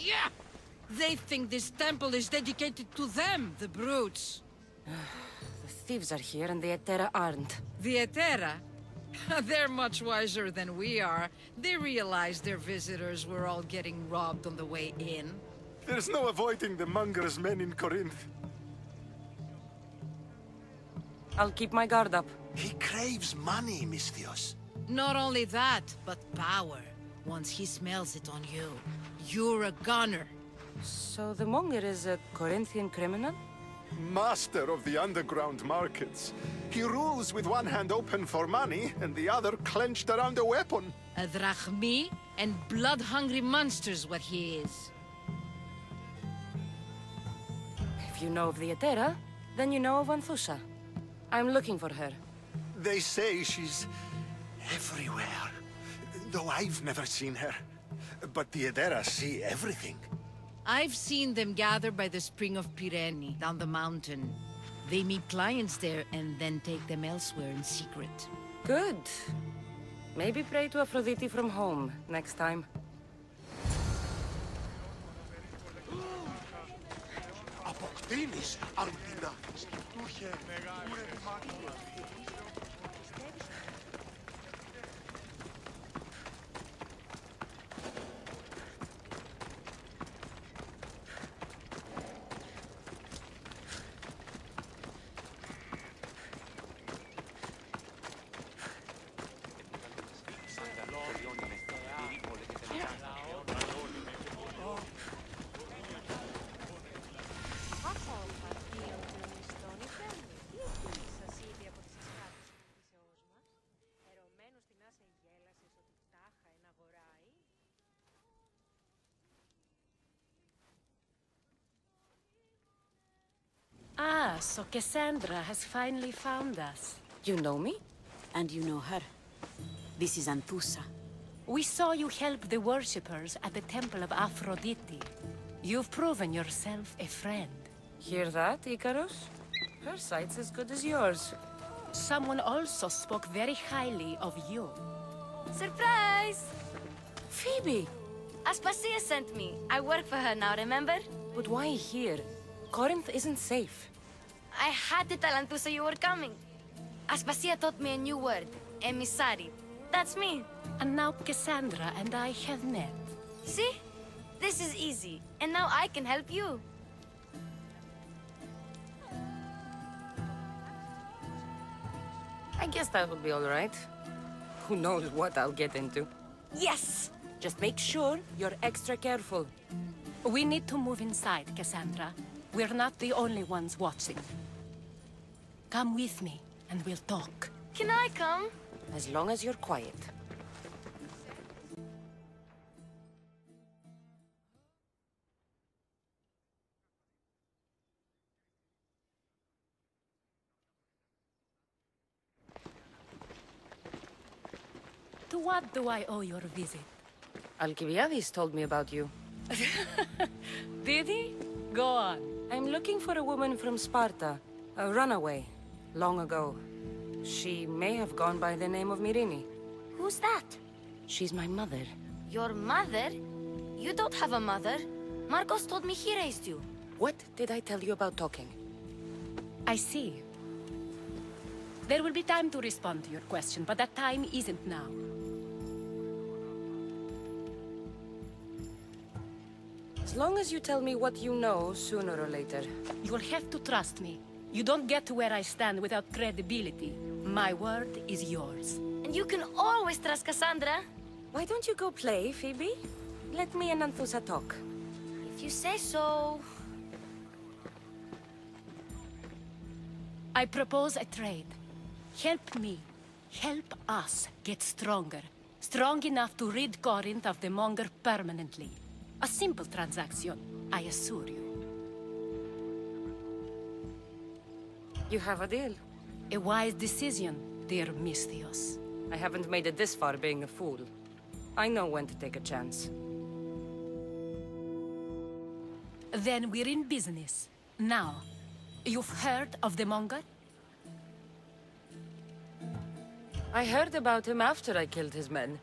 Yeah! They think this temple is dedicated to them, the brutes. The thieves are here and the Etera aren't. The Etera? They're much wiser than we are. They realized their visitors were all getting robbed on the way in. There's no avoiding the Monger's men in Corinth. I'll keep my guard up. He craves money, Misthios. Not only that, but power. Once he smells it on you, you're a gunner. So the Monger is a Corinthian criminal? Master of the underground markets. He rules with one hand open for money and the other clenched around a weapon. A drachmi and blood-hungry monster's what he is. If you know of the Etera, then you know of Anthousa. I'm looking for her. They say she's everywhere, though I've never seen her. But the Edera see everything. I've seen them gather by the spring of Pirene, down the mountain. They meet clients there and then take them elsewhere in secret. Good. Maybe pray to Aphrodite from home next time. Αποκτήνεις, Αλβίνα. Σκεφτούχε, Ah, so Cassandra has finally found us. You know me? And you know her. This is Anthousa. We saw you help the worshippers at the Temple of Aphrodite. You've proven yourself a friend. Hear that, Icarus? Her sight's as good as yours. Someone also spoke very highly of you. Surprise! Phoebe! Aspasia sent me. I work for her now, remember? But why here? Corinth isn't safe. I had to tell Anthousa you were coming. Aspasia taught me a new word. Emissary. That's me. And now Cassandra and I have met. See? This is easy. And now I can help you. I guess that will be all right. Who knows what I'll get into. Yes! Just make sure you're extra careful. We need to move inside, Cassandra. We're not the only ones watching. Come with me, and we'll talk. Can I come? As long as you're quiet. To what do I owe your visit? Alcibiades told me about you. Did he? Go on. I'm looking for a woman from Sparta. A runaway. Long ago. She may have gone by the name of Myrine. Who's that? She's my mother. Your mother? You don't have a mother. Marcos told me he raised you. What did I tell you about talking? I see. There will be time to respond to your question, but that time isn't now. As long as you tell me what you know, sooner or later. You will have to trust me. You don't get to where I stand without credibility. My word is yours. And you can always trust Cassandra. Why don't you go play, Phoebe? Let me and Anthousa talk. If you say so. I propose a trade. Help me. Help us get stronger. Strong enough to rid Corinth of the Monger permanently. A simple transaction, I assure you. You have a deal. A wise decision, dear Misthios. I haven't made it this far being a fool. I know when to take a chance. Then we're in business. Now, you've heard of the Monger? I heard about him after I killed his men.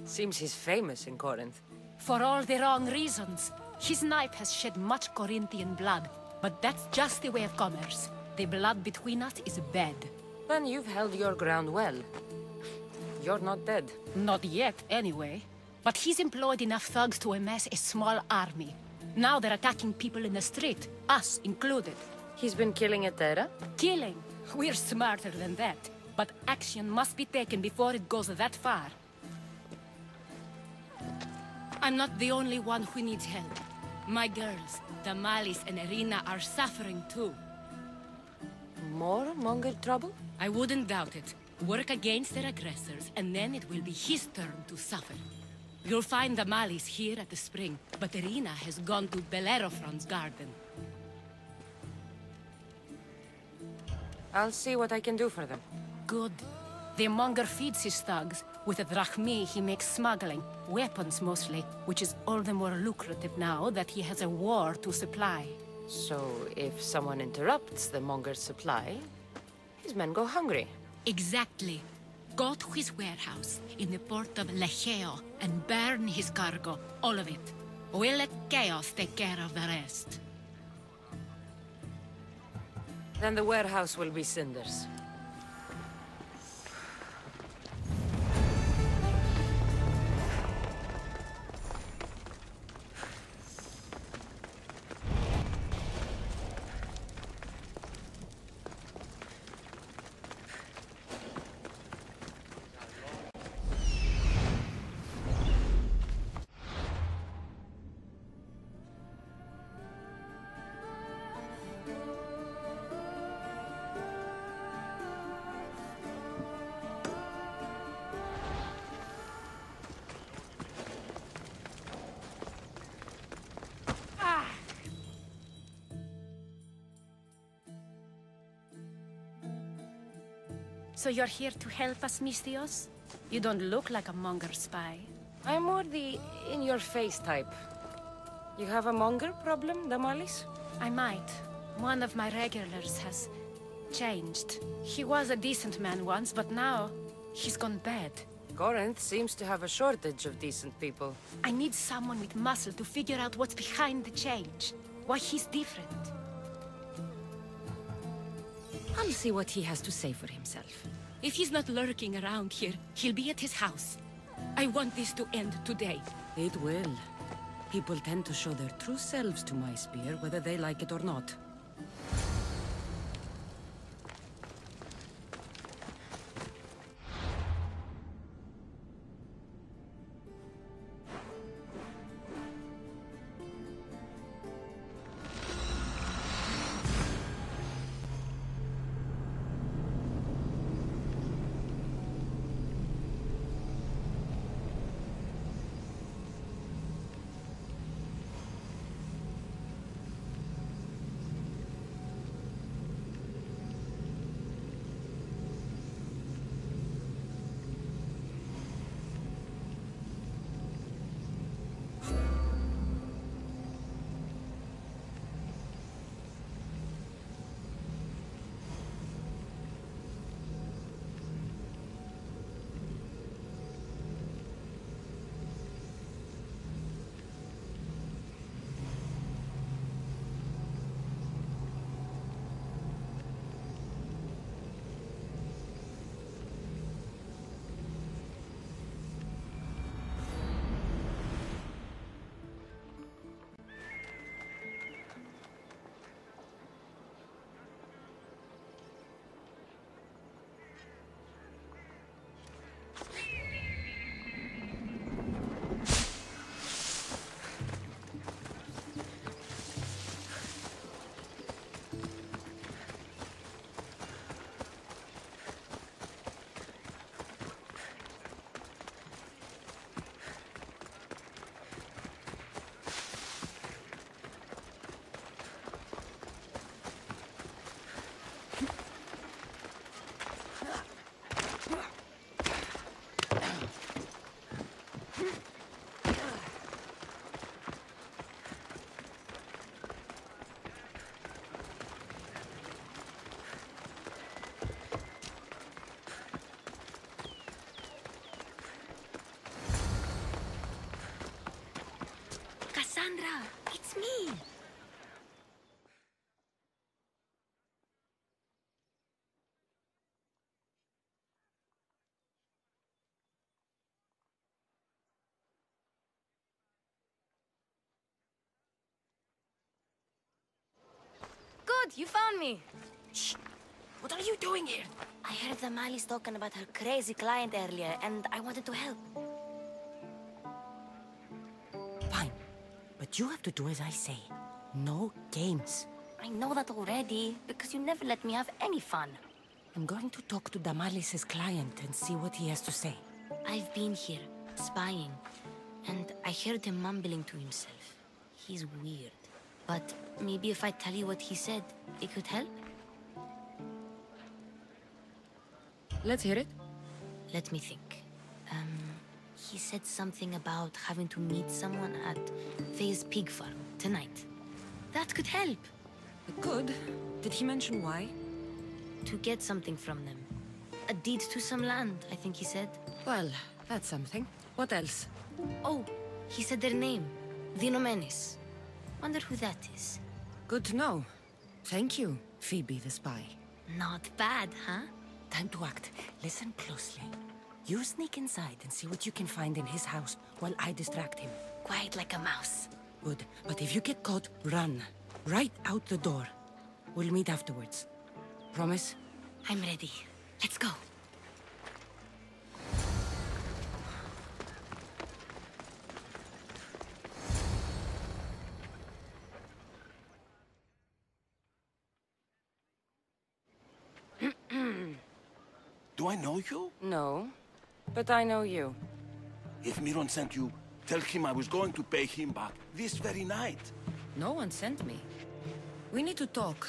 Seems he's famous in Corinth. For all the wrong reasons. His knife has shed much Corinthian blood, but that's just the way of commerce. The blood between us is bad. Then you've held your ground well. You're not dead. Not yet, anyway. But he's employed enough thugs to amass a small army. Now they're attacking people in the street, us included. He's been killing Etera? Killing. We're smarter than that. But action must be taken before it goes that far. I'm not the only one who needs help. My girls, Damalis and Irina, are suffering too. More Monger trouble? I wouldn't doubt it. Work against their aggressors, and then it will be his turn to suffer. You'll find Damalis here at the spring, but Irina has gone to Bellerophon's garden. I'll see what I can do for them. Good. The Monger feeds his thugs. With the drachmi, he makes smuggling. Weapons, mostly. Which is all the more lucrative now that he has a war to supply. So, if someone interrupts the Monger's supply, his men go hungry. Exactly. Go to his warehouse in the port of Lecheo and burn his cargo. All of it. We'll let chaos take care of the rest. Then the warehouse will be cinders. So you're here to help us, Misthios? You don't look like a Monger spy. I'm more the in-your-face type. You have a Monger problem, Damalis? I might. One of my regulars has changed. He was a decent man once, but now he's gone bad. Corinth seems to have a shortage of decent people. I need someone with muscle to figure out what's behind the change. Why he's different. I'll see what he has to say for himself. If he's not lurking around here, he'll be at his house. I want this to end today. It will. People tend to show their true selves to my spear, whether they like it or not. good. You found me. Shh! What are you doing here? I heard the Mali's talking about her crazy client earlier, and I wanted to help. Fine. But you have to do as I say. No games. I know that already, because you never let me have any fun. I'm going to talk to Damalis's client and see what he has to say. I've been here, spying, and I heard him mumbling to himself. He's weird. But maybe if I tell you what he said, it could help? Let's hear it. Let me think. He said something about having to meet someone at Faye's pig farm tonight. That could help. It could. Did he mention why? To get something from them. A deed to some land, I think he said. Well, that's something. What else? Oh, he said their name. The Nomenes. Wonder who that is. Good to know. Thank you, Phoebe the spy. Not bad, huh? Time to act. Listen closely. You sneak inside and see what you can find in his house while I distract him. Quiet like a mouse. Good. But if you get caught, run. Right out the door. We'll meet afterwards. Promise? I'm ready. Let's go. Do I know you? No. But I know you. If Miron sent you, tell him I was going to pay him back this very night. No one sent me. We need to talk.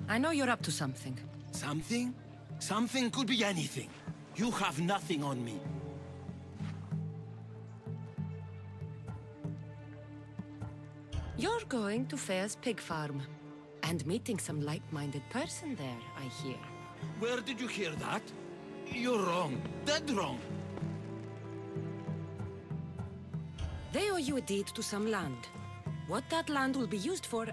I know you're up to something. Something? Something could be anything. You have nothing on me. You're going to Faye's pig farm. And meeting some like-minded person there, I hear. Where did you hear that? You're wrong. Dead wrong. They owe you a deed to some land. What that land will be used for,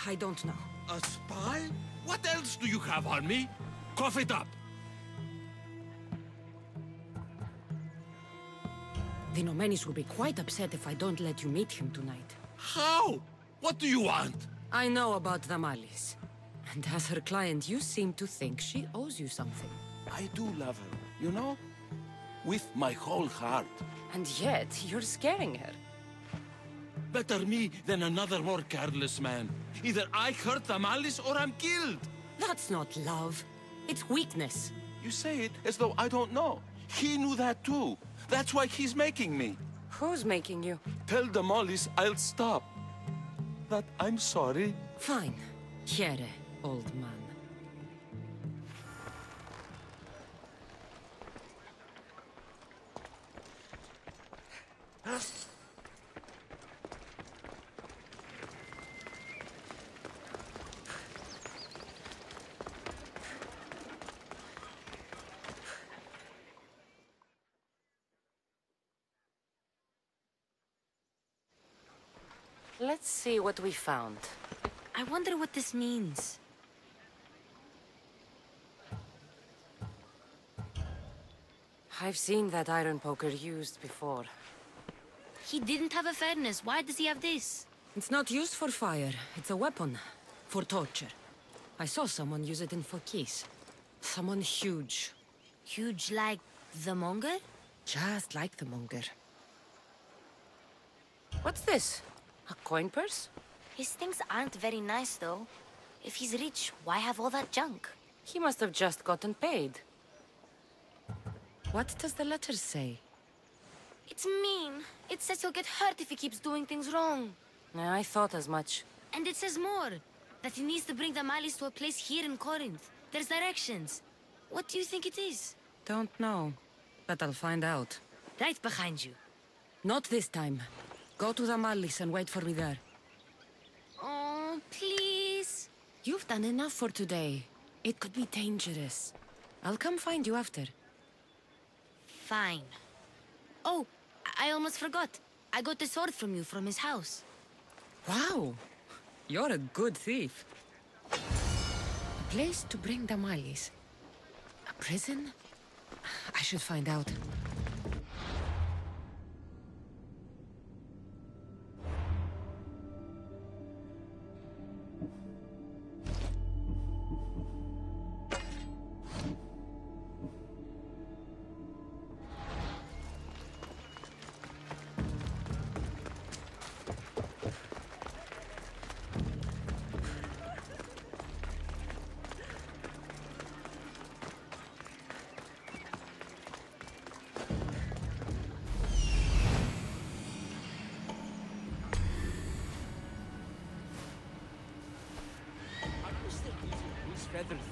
I don't know. A spy? What else do you have on me? Cough it up. The Nomenis will be quite upset if I don't let you meet him tonight. How? What do you want? I know about Damalis. And as her client, you seem to think she owes you something. I do love her, you know? With my whole heart. And yet, you're scaring her. Better me than another more careless man. Either I hurt Damalis or I'm killed. That's not love. It's weakness. You say it as though I don't know. He knew that too. That's why he's making me. Who's making you? Tell Damalis I'll stop. That I'm sorry. Fine. Here, old man. Let's see what we found. I wonder what this means. I've seen that iron poker used before. He didn't have a furnace. Why does he have this? It's not used for fire. It's a weapon. For torture. I saw someone use it in Fokis. Someone huge. Huge like the Monger? Just like the Monger. What's this? A coin purse? His things aren't very nice, though. If he's rich, why have all that junk? He must have just gotten paid. What does the letter say? It's mean. It says he'll get hurt if he keeps doing things wrong. I thought as much. And it says more. That he needs to bring the Malis to a place here in Corinth. There's directions. What do you think it is? Don't know. But I'll find out. Right behind you. Not this time. Go to the Malis and wait for me there. Oh, please. You've done enough for today. It could be dangerous. I'll come find you after. Fine. Oh, I almost forgot. I got the sword from you from his house. Wow. You're a good thief. A place to bring Damalis. A prison? I should find out.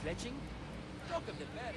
fetching? Talk of the better.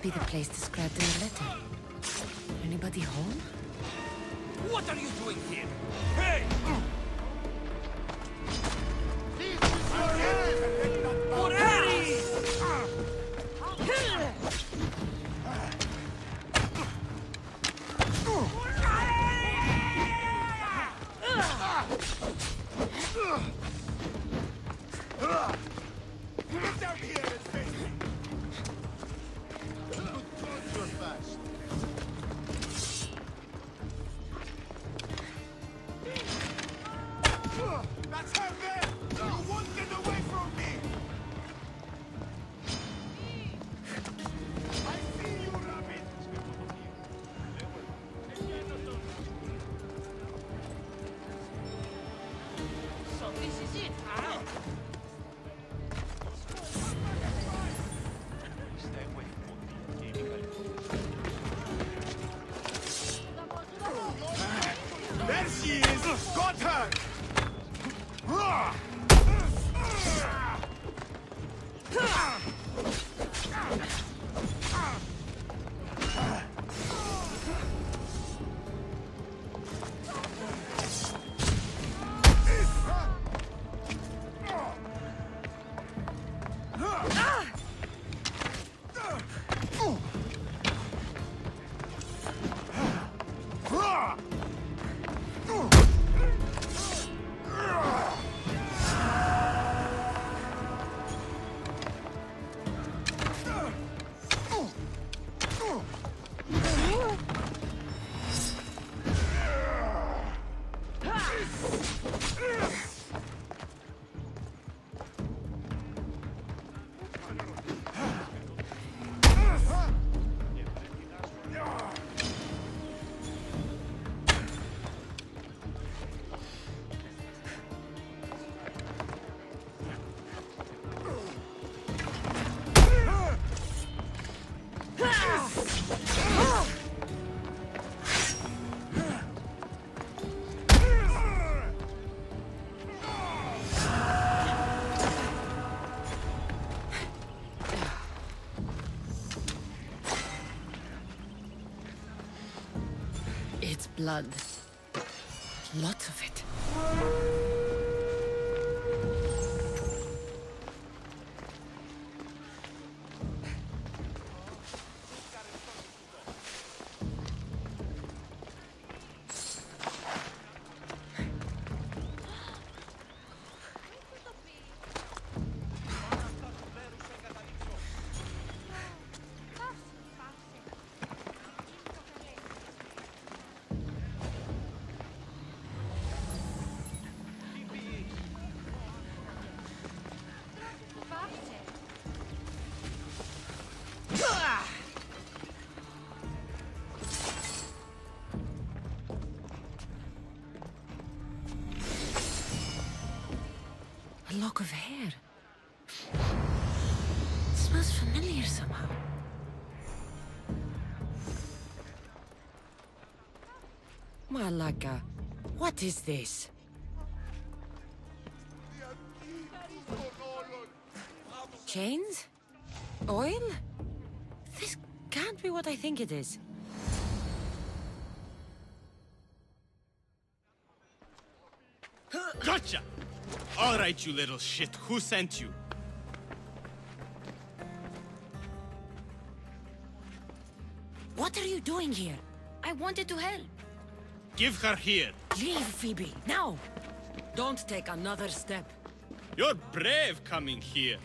Be the place described in the letter. Anybody home? What are you doing here? Hey! Get down here and face me! That's her there! You won't get away from me! I see you, rabbit! So this is it, huh? There she is! Got her! It's blood. Lots of it. A lock of hair. It smells familiar somehow. Malaka, what is this? Chains? Oil? This can't be what I think it is. Gotcha! All right, you little shit. Who sent you? What are you doing here? I wanted to help. Give her here. Leave, Phoebe, now! Don't take another step. You're brave coming here.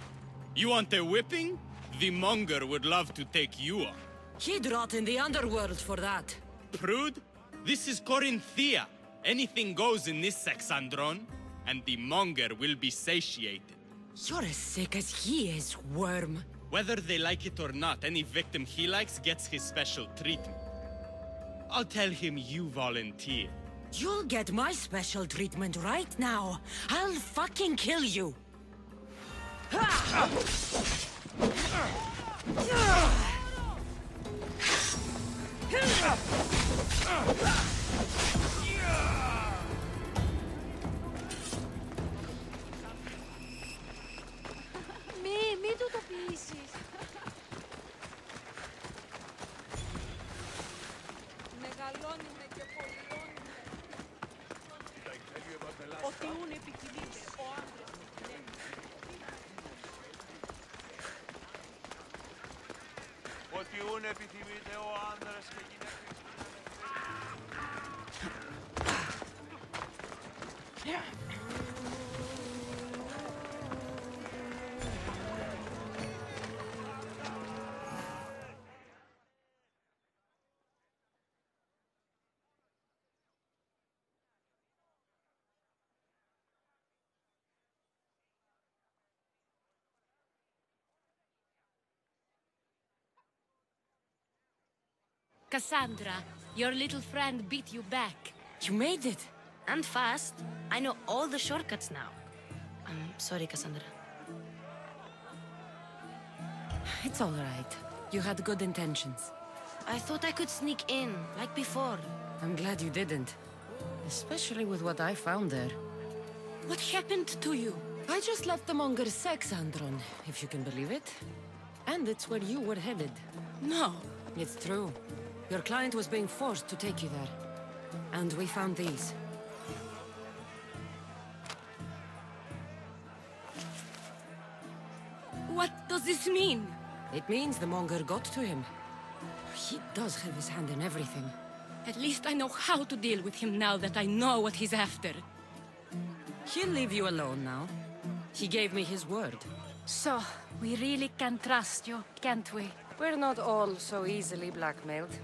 You want a whipping? The Monger would love to take you on. He'd rot in the underworld for that. Prude, This is Corinthia. Anything goes in this sex, andron, and the Monger will be satiated. You're as sick as he is, worm. Whether they like it or not, any victim he likes gets his special treatment. I'll tell him you volunteer. You'll get my special treatment right now. I'll fucking kill you. Μη του το πείσεις. Μεγαλώνει με και πολυλώνει με. Ότι ούν επικοινείται ο άντρας με γυναίκα. Ότι ούν επιθυμείται ο άντρας και γυναίκα. Cassandra, your little friend beat you back. You made it. And fast. I know all the shortcuts now. I'm sorry, Cassandra. It's all right. You had good intentions. I thought I could sneak in, like before. I'm glad you didn't. Especially with what I found there. What happened to you? I just left the Monger's sex, Andron, if you can believe it. And it's where you were headed. No. It's true. Your client was being forced to take you there. And we found these. What does this mean? It means the Monger got to him. He does have his hand in everything. At least I know how to deal with him now that I know what he's after. He'll leave you alone now. He gave me his word. So, we really can trust you, can't we? We're not all so easily blackmailed.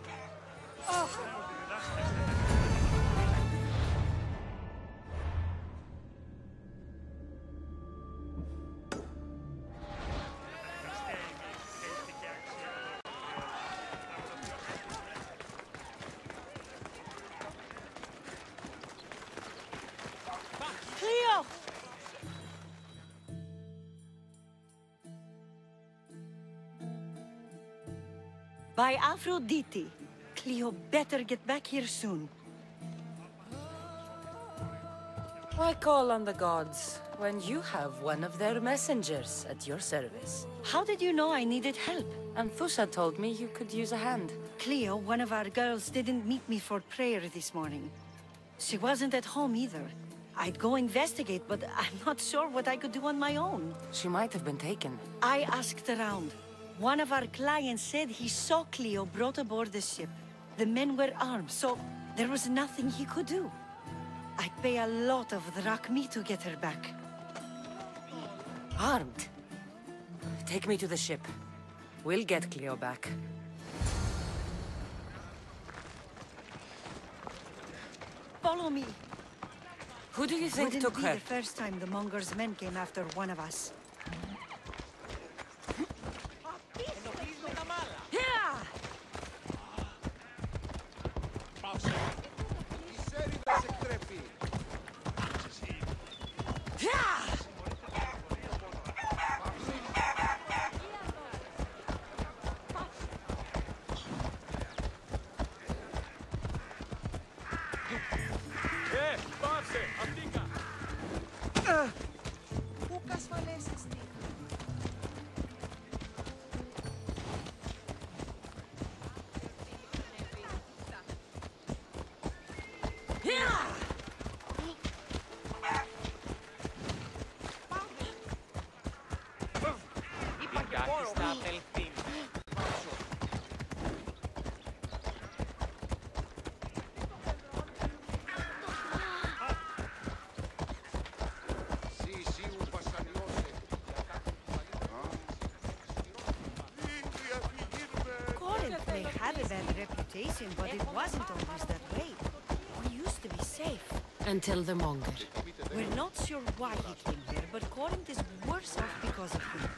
Oh. Kleio! By Aphrodite. Kleio better get back here soon. Why call on the gods when you have one of their messengers at your service? How did you know I needed help? Anthousa told me you could use a hand. Kleio, one of our girls, didn't meet me for prayer this morning. She wasn't at home either. I'd go investigate, but I'm not sure what I could do on my own. She might have been taken. I asked around. One of our clients said he saw Kleio brought aboard the ship. The men were armed, so there was nothing he could do. I'd pay a lot of drachmi to get her back. Armed? Take me to the ship. We'll get Kleio back. Follow me. Who do you think Wouldn't took be her? the first time the Monger's men came after one of us. Corinth may have a bad reputation, but it wasn't always that way. safe. Until the Monger. We're not sure why he came here, but Corinth is worse off because of him.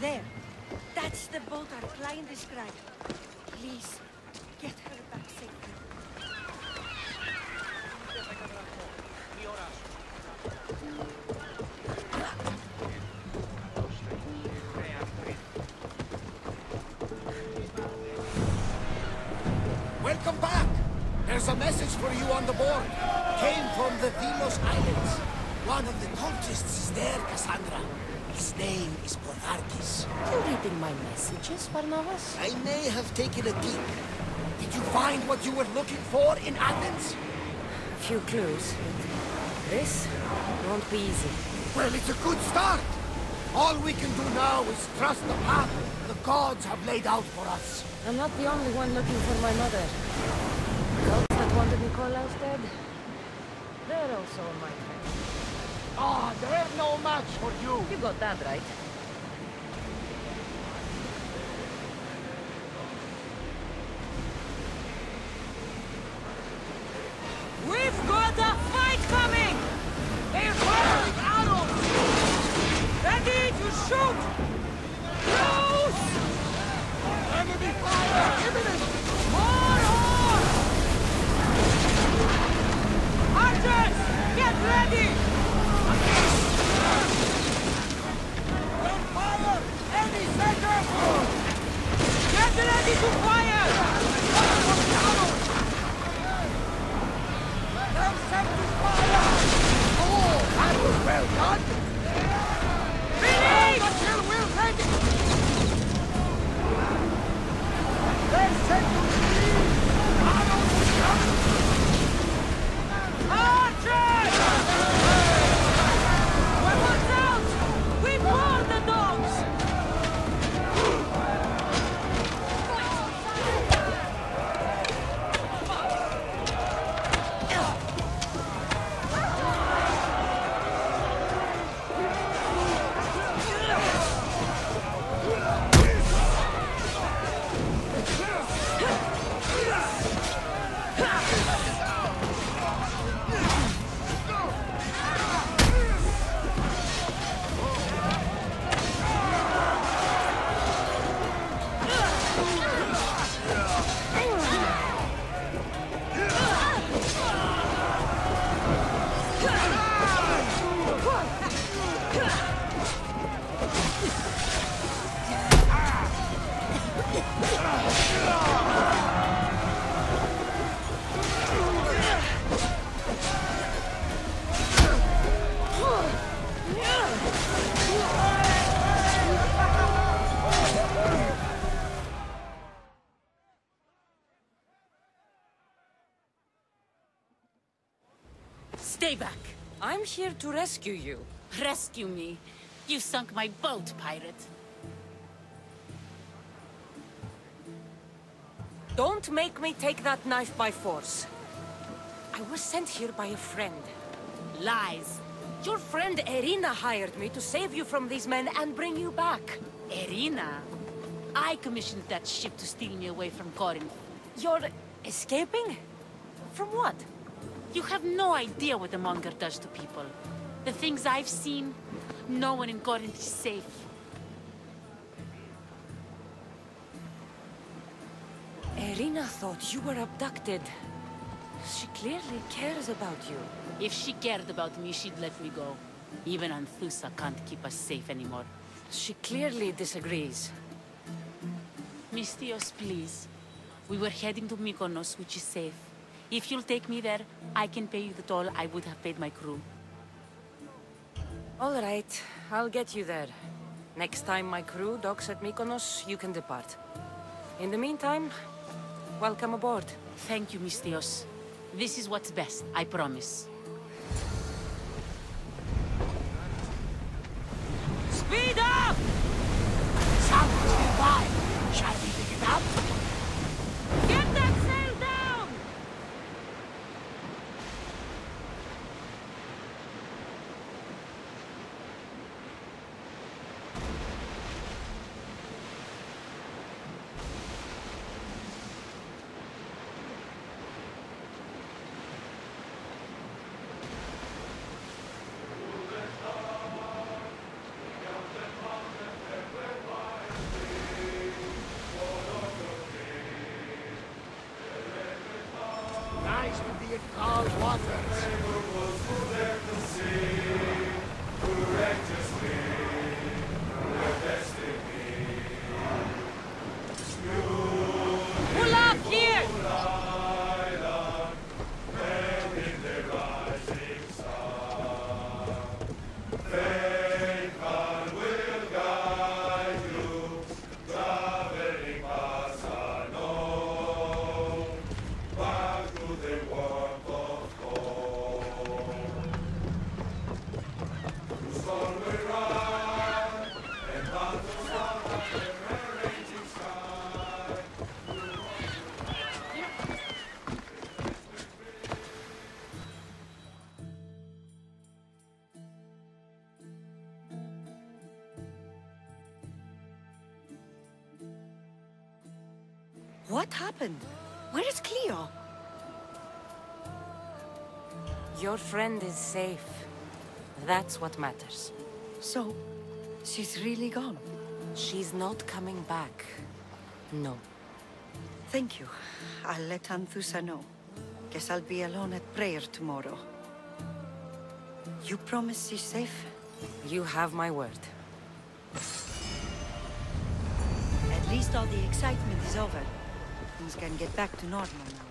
There. That's the boat our client described. Please, get her back safely. Welcome back! There's a message for you on the board. Came from the Delos Islands. One of the cultists is there, Cassandra. His name is Porvarkis. You reading my messages, Barnabas? I may have taken a peek. Did you find what you were looking for in Athens? A few clues, but this won't be easy. Well, it's a good start. All we can do now is trust the path the gods have laid out for us. I'm not the only one looking for my mother. The cults that wanted Nikolaus dead, they're also on my trail. Ah, they're no match for you. You got that right. We've got a fight coming! They're firing arrows! Ready to shoot! Close! Enemy fire imminent! More horse! Archers! Get ready! Fire! Any second! Get ready to fire! They're set to fire! Oh, that was well done! Finish! The kill will ready! They're set to release! Arrows coming! Archers! Weapons out! We board the dogs! Stay back. I'm here to rescue you. Rescue me. You sunk my boat, pirate. Don't make me take that knife by force. I was sent here by a friend. Lies. Your friend Irina hired me to save you from these men and bring you back. Irina? I commissioned that ship to steal me away from Corinth. You're escaping? From what? You have no idea what the Monger does to people. The things I've seen, no one in Corinth is safe. Irina thought you were abducted. She clearly cares about you. If she cared about me, she'd let me go. Even Anthousa can't keep us safe anymore. She clearly disagrees. Mystios, please. We were heading to Mykonos, which is safe. If you'll take me there, I can pay you the toll I would have paid my crew. All right, I'll get you there. Next time my crew docks at Mykonos, you can depart. In the meantime, Welcome aboard. Thank you, Mistios. This is what's best, I promise. Speed up! Someone's nearby. Shall we pick it up? Get that sail down! Nice to be in calm waters. Pull up here! What happened? Where is Kleio? Your friend is safe. That's what matters. So, she's really gone? She's not coming back. No. Thank you. I'll let Anthousa know. Guess I'll be alone at prayer tomorrow. You promise she's safe? You have my word. At least all the excitement is over. Things can get back to normal now.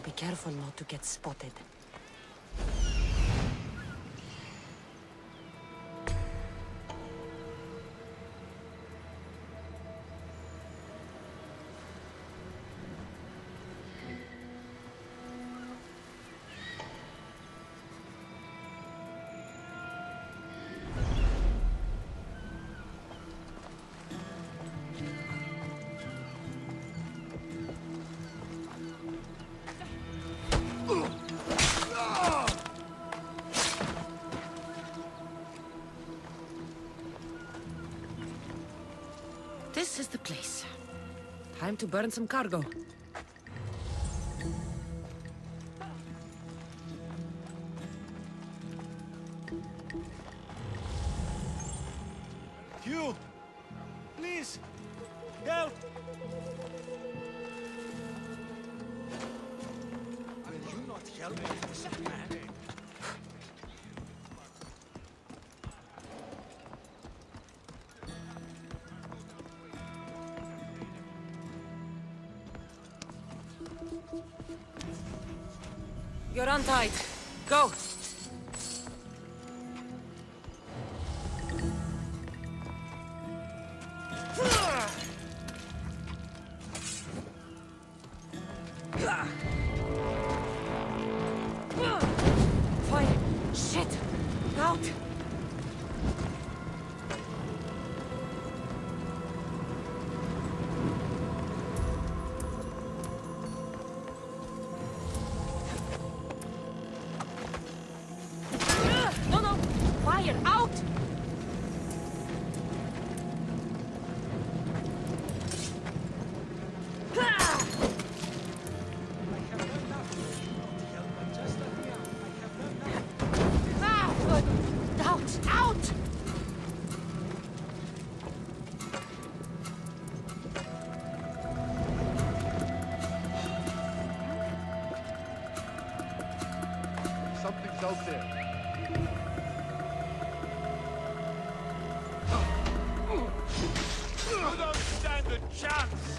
Be careful not to get spotted. This is the place. Time to burn some cargo. You! Please! Help! Will you not help me, man? You're untied. Go! You don't stand a chance!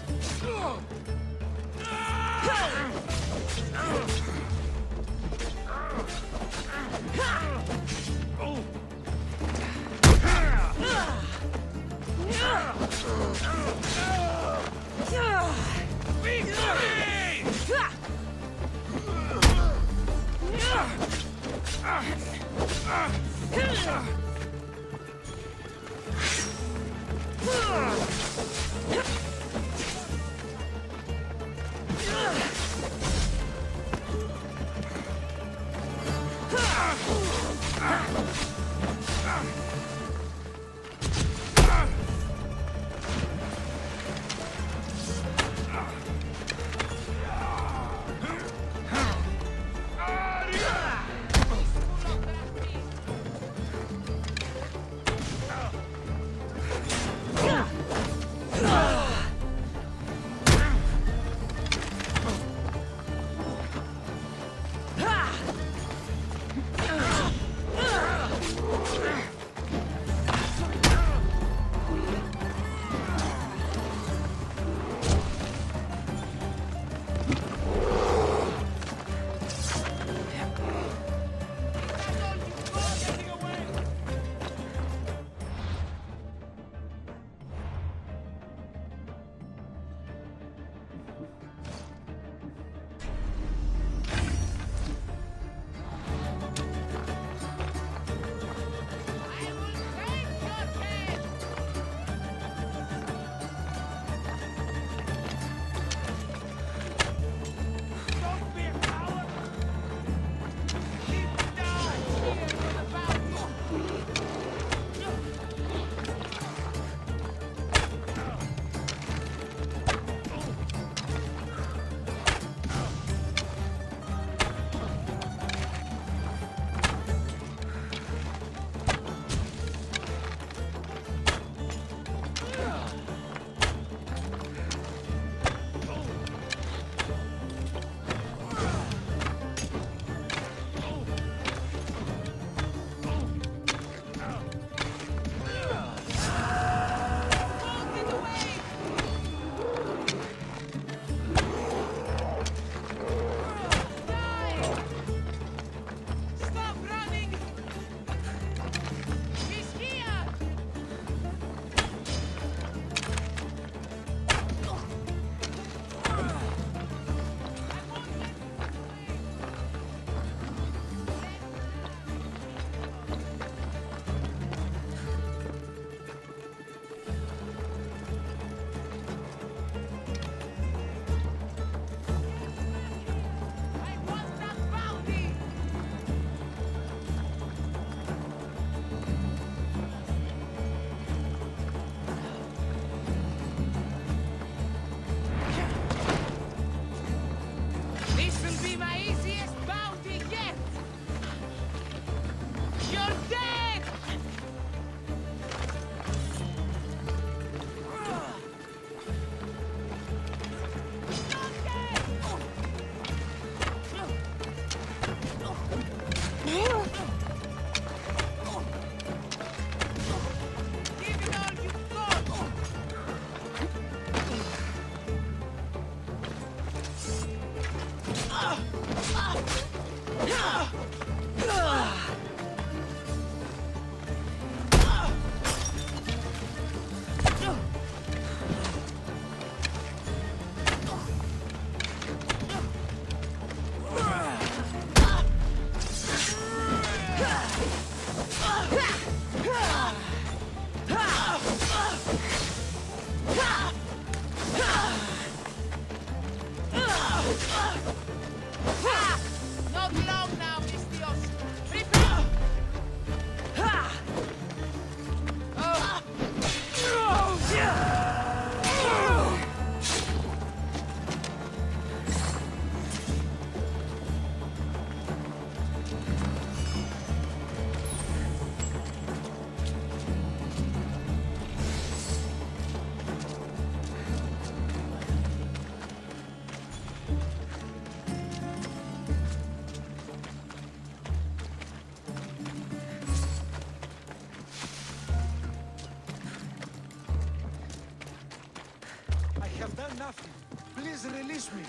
done nothing. Please release me.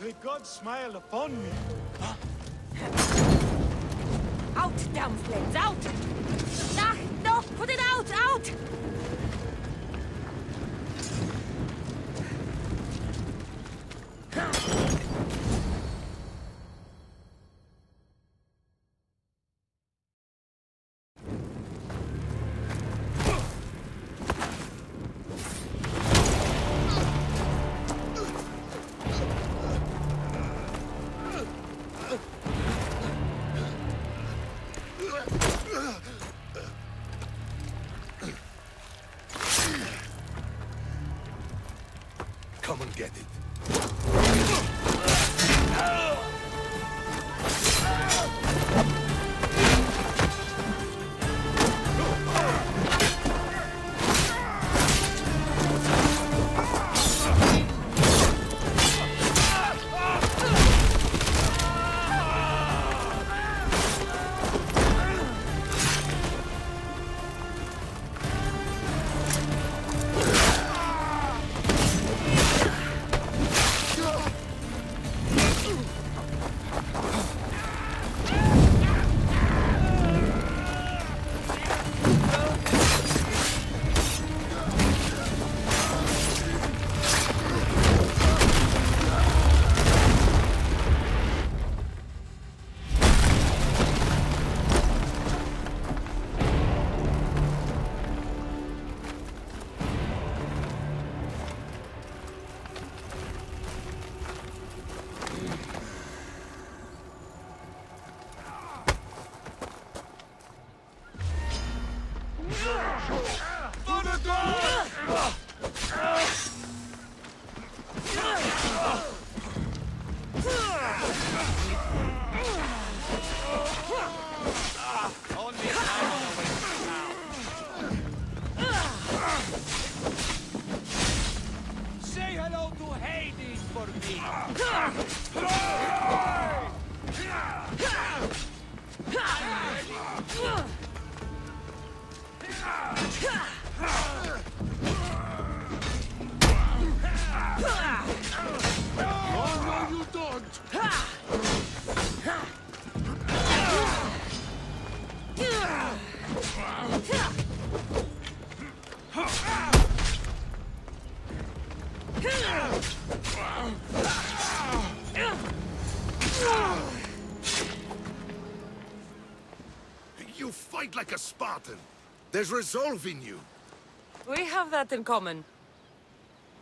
May God smile upon me. Out, damn flames, out! Ah, no, put it out, out! Come and get it. Say hello to Hades for me! Oh, no, you don't! You fight like a Spartan. There's resolve in you. We have that in common.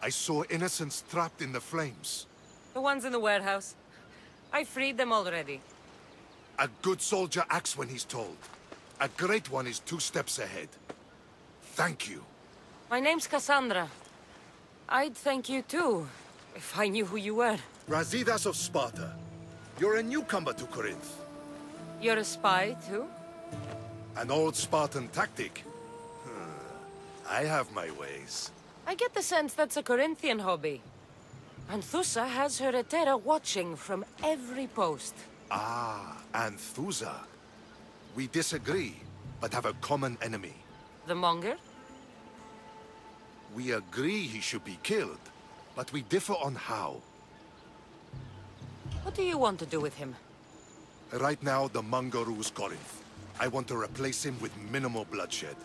I saw innocents trapped in the flames. The ones in the warehouse. I freed them already. A good soldier acts when he's told. A great one is 2 steps ahead. Thank you. My name's Cassandra. I'd thank you too, if I knew who you were. Razidas of Sparta. You're a newcomer to Corinth. You're a spy too? An old Spartan tactic. I have my ways. I get the sense that's a Corinthian hobby. Anthousa has her Etera watching from every post. Ah, Anthousa. We disagree, but have a common enemy. The Monger? We agree he should be killed, but we differ on how. What do you want to do with him? Right now, the Monger rules Corinth. I want to replace him with minimal bloodshed.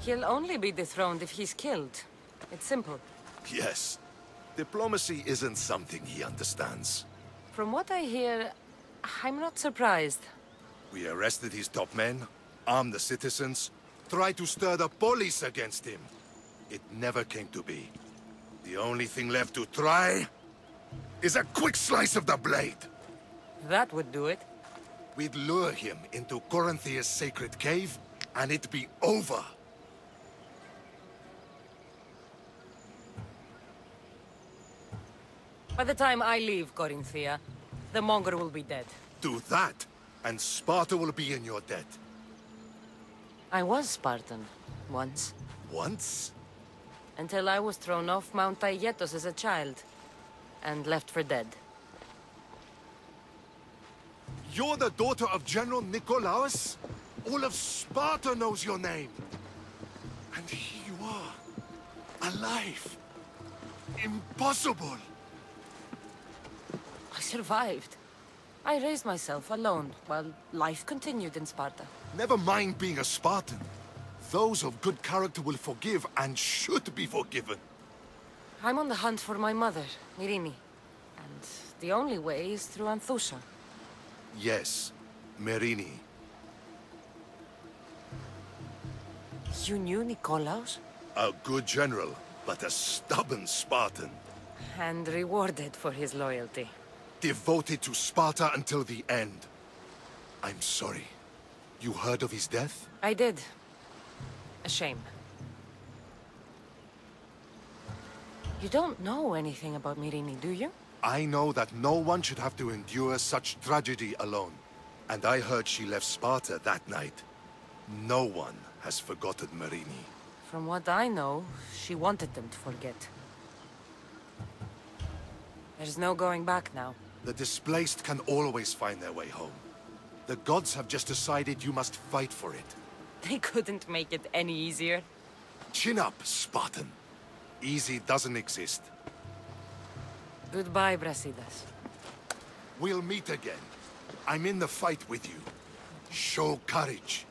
He'll only be dethroned if he's killed. It's simple. Yes. Diplomacy isn't something he understands. From what I hear, I'm not surprised. We arrested his top men, armed the citizens, tried to stir the police against him. It never came to be. The only thing left to try is a quick slice of the blade. That would do it. We'd lure him into Corinthia's sacred cave, and it'd be over. By the time I leave Corinthia, the Monger will be dead. Do that, and Sparta will be in your debt. I was Spartan, once. Once? Until I was thrown off Mount Aietos as a child, and left for dead. You're the daughter of General Nikolaos? All of Sparta knows your name. And here you are, alive. Impossible. I survived. I raised myself alone while life continued in Sparta. Never mind being a Spartan. Those of good character will forgive and should be forgiven. I'm on the hunt for my mother, Myrini. And the only way is through Anthousa. Yes, Myrini. You knew Nikolaos? A good general, but a stubborn Spartan. And rewarded for his loyalty. Devoted to Sparta until the end. I'm sorry. You heard of his death? I did. A shame. You don't know anything about Myrini, do you? I know that no one should have to endure such tragedy alone. And I heard she left Sparta that night. No one has forgotten Myrini. From what I know, she wanted them to forget. There's no going back now. The displaced can always find their way home. The gods have just decided you must fight for it. They couldn't make it any easier. Chin up, Spartan. Easy doesn't exist. Goodbye, Brasidas. We'll meet again. I'm in the fight with you. Show courage.